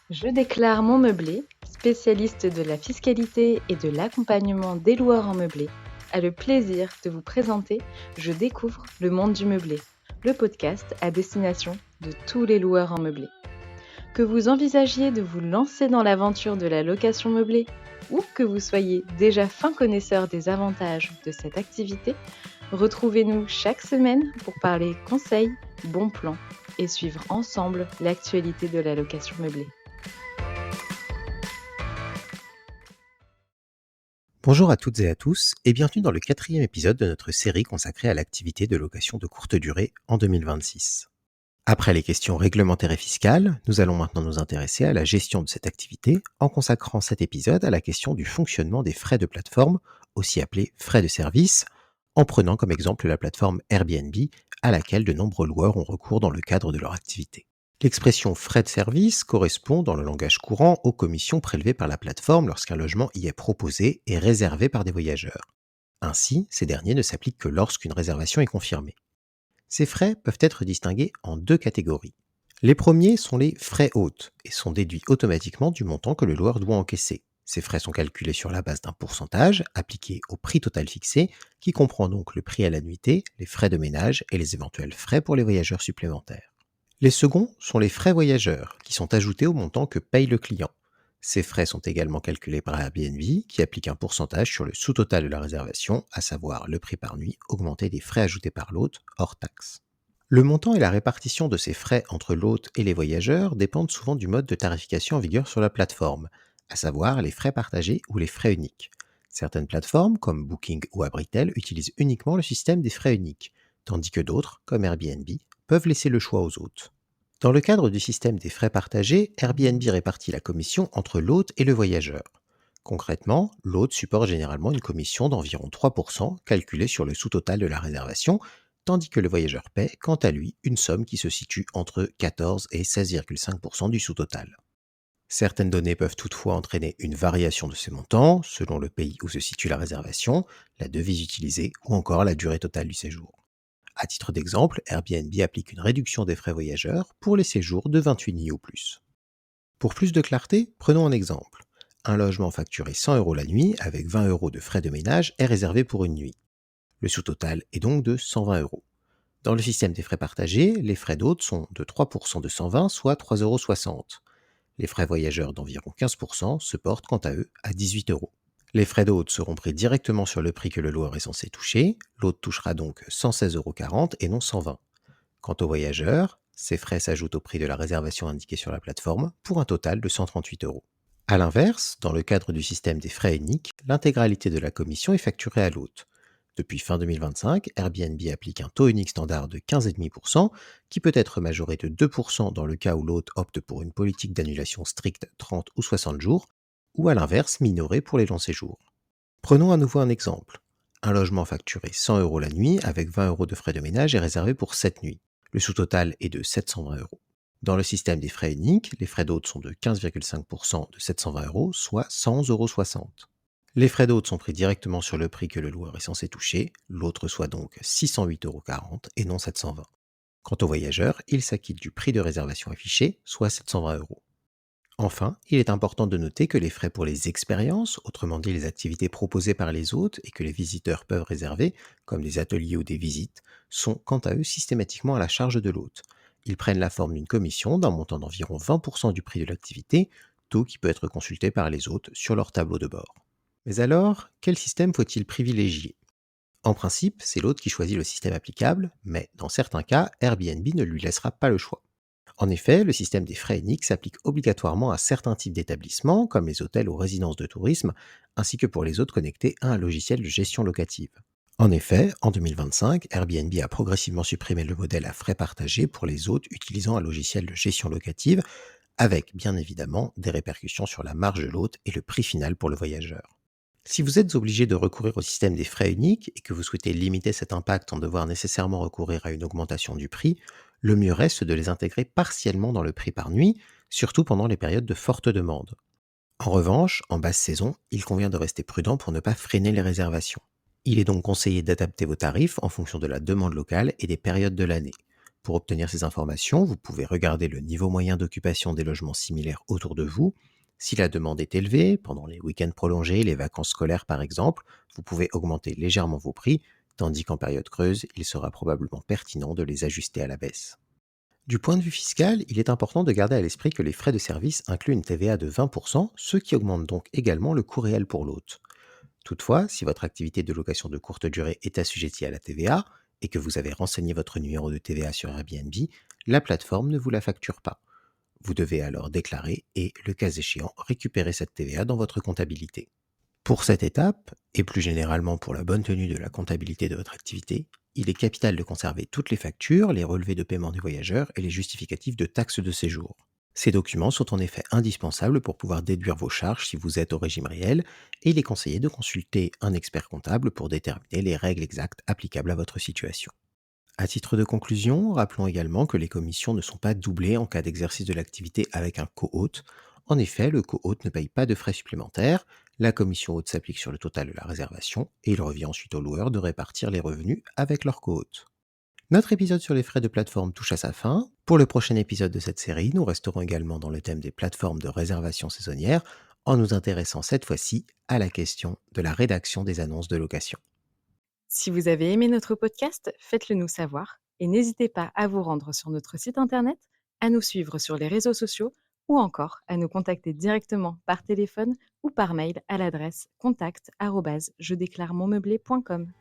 Je déclare mon meublé, spécialiste de la fiscalité et de l'accompagnement des loueurs en meublé, a le plaisir de vous présenter Je découvre le monde du meublé, le podcast à destination de tous les loueurs en meublé. Que vous envisagiez de vous lancer dans l'aventure de la location meublée ou que vous soyez déjà fin connaisseur des avantages de cette activité, retrouvez-nous chaque semaine pour parler conseils, bons plans et suivre ensemble l'actualité de la location meublée. Bonjour à toutes et à tous et bienvenue dans le 4e épisode de notre série consacrée à l'activité de location de courte durée en 2026. Après les questions réglementaires et fiscales, nous allons maintenant nous intéresser à la gestion de cette activité en consacrant cet épisode à la question du fonctionnement des frais de plateforme, aussi appelés frais de service, en prenant comme exemple la plateforme Airbnb à laquelle de nombreux loueurs ont recours dans le cadre de leur activité. L'expression frais de service correspond dans le langage courant aux commissions prélevées par la plateforme lorsqu'un logement y est proposé et réservé par des voyageurs. Ainsi, ces derniers ne s'appliquent que lorsqu'une réservation est confirmée. Ces frais peuvent être distingués en deux catégories. Les premiers sont les frais hôtes et sont déduits automatiquement du montant que le loueur doit encaisser. Ces frais sont calculés sur la base d'un pourcentage appliqué au prix total fixé, qui comprend donc le prix à la nuitée, les frais de ménage et les éventuels frais pour les voyageurs supplémentaires. Les seconds sont les frais voyageurs, qui sont ajoutés au montant que paye le client. Ces frais sont également calculés par Airbnb, qui applique un pourcentage sur le sous-total de la réservation, à savoir le prix par nuit, augmenté des frais ajoutés par l'hôte, hors taxe. Le montant et la répartition de ces frais entre l'hôte et les voyageurs dépendent souvent du mode de tarification en vigueur sur la plateforme, à savoir les frais partagés ou les frais uniques. Certaines plateformes, comme Booking ou Abritel, utilisent uniquement le système des frais uniques, tandis que d'autres, comme Airbnb, peuvent laisser le choix aux hôtes. Dans le cadre du système des frais partagés, Airbnb répartit la commission entre l'hôte et le voyageur. Concrètement, l'hôte supporte généralement une commission d'environ 3% calculée sur le sous-total de la réservation, tandis que le voyageur paie, quant à lui, une somme qui se situe entre 14 et 16,5% du sous-total. Certaines données peuvent toutefois entraîner une variation de ces montants, selon le pays où se situe la réservation, la devise utilisée ou encore la durée totale du séjour. À titre d'exemple, Airbnb applique une réduction des frais voyageurs pour les séjours de 28 nuits ou plus. Pour plus de clarté, prenons un exemple. Un logement facturé 100 € la nuit avec 20 € de frais de ménage est réservé pour une nuit. Le sous-total est donc de 120 €. Dans le système des frais partagés, les frais d'hôte sont de 3% de 120, soit 3,60 €. Les frais voyageurs d'environ 15% se portent quant à eux à 18 €. Les frais d'hôte seront pris directement sur le prix que le loueur est censé toucher. L'hôte touchera donc 116,40 € et non 120. Quant aux voyageurs, ces frais s'ajoutent au prix de la réservation indiquée sur la plateforme pour un total de 138 €. A l'inverse, dans le cadre du système des frais uniques, l'intégralité de la commission est facturée à l'hôte. Depuis fin 2025, Airbnb applique un taux unique standard de 15,5% qui peut être majoré de 2% dans le cas où l'hôte opte pour une politique d'annulation stricte 30 ou 60 jours, ou à l'inverse minoré pour les longs séjours. Prenons à nouveau un exemple. Un logement facturé 100 € la nuit avec 20 € de frais de ménage est réservé pour 7 nuits. Le sous-total est de 720 €. Dans le système des frais uniques, les frais d'hôte sont de 15,5% de 720 €, soit 111,60 €. Les frais d'hôte sont pris directement sur le prix que le loueur est censé toucher, l'hôte reçoit donc 608,40 € et non 720 €. Quant au voyageur, il s'acquitte du prix de réservation affiché, soit 720 €. Enfin, il est important de noter que les frais pour les expériences, autrement dit les activités proposées par les hôtes et que les visiteurs peuvent réserver, comme des ateliers ou des visites, sont quant à eux systématiquement à la charge de l'hôte. Ils prennent la forme d'une commission d'un montant d'environ 20% du prix de l'activité, taux qui peut être consulté par les hôtes sur leur tableau de bord. Mais alors, quel système faut-il privilégier? En principe, c'est l'hôte qui choisit le système applicable, mais dans certains cas, Airbnb ne lui laissera pas le choix. En effet, le système des frais uniques s'applique obligatoirement à certains types d'établissements, comme les hôtels ou résidences de tourisme, ainsi que pour les hôtes connectés à un logiciel de gestion locative. En effet, en 2025, Airbnb a progressivement supprimé le modèle à frais partagés pour les hôtes utilisant un logiciel de gestion locative, avec bien évidemment des répercussions sur la marge de l'hôte et le prix final pour le voyageur. Si vous êtes obligé de recourir au système des frais uniques et que vous souhaitez limiter cet impact sans devoir nécessairement recourir à une augmentation du prix, le mieux reste de les intégrer partiellement dans le prix par nuit, surtout pendant les périodes de forte demande. En revanche, en basse saison, il convient de rester prudent pour ne pas freiner les réservations. Il est donc conseillé d'adapter vos tarifs en fonction de la demande locale et des périodes de l'année. Pour obtenir ces informations, vous pouvez regarder le niveau moyen d'occupation des logements similaires autour de vous. Si la demande est élevée, pendant les week-ends prolongés, les vacances scolaires par exemple, vous pouvez augmenter légèrement vos prix, tandis qu'en période creuse, il sera probablement pertinent de les ajuster à la baisse. Du point de vue fiscal, il est important de garder à l'esprit que les frais de service incluent une TVA de 20%, ce qui augmente donc également le coût réel pour l'hôte. Toutefois, si votre activité de location de courte durée est assujettie à la TVA et que vous avez renseigné votre numéro de TVA sur Airbnb, la plateforme ne vous la facture pas. Vous devez alors déclarer et, le cas échéant, récupérer cette TVA dans votre comptabilité. Pour cette étape, et plus généralement pour la bonne tenue de la comptabilité de votre activité, il est capital de conserver toutes les factures, les relevés de paiement des voyageurs et les justificatifs de taxes de séjour. Ces documents sont en effet indispensables pour pouvoir déduire vos charges si vous êtes au régime réel, et il est conseillé de consulter un expert comptable pour déterminer les règles exactes applicables à votre situation. À titre de conclusion, rappelons également que les commissions ne sont pas doublées en cas d'exercice de l'activité avec un co-hôte. En effet, le co-hôte ne paye pas de frais supplémentaires, la commission hôte s'applique sur le total de la réservation et il revient ensuite aux loueurs de répartir les revenus avec leur co-hôte. Notre épisode sur les frais de plateforme touche à sa fin. Pour le prochain épisode de cette série, nous resterons également dans le thème des plateformes de réservation saisonnière en nous intéressant cette fois-ci à la question de la rédaction des annonces de location. Si vous avez aimé notre podcast, faites-le nous savoir et n'hésitez pas à vous rendre sur notre site internet, à nous suivre sur les réseaux sociaux ou encore à nous contacter directement par téléphone ou par mail à l'adresse contact@jedéclaremonmeublé.com.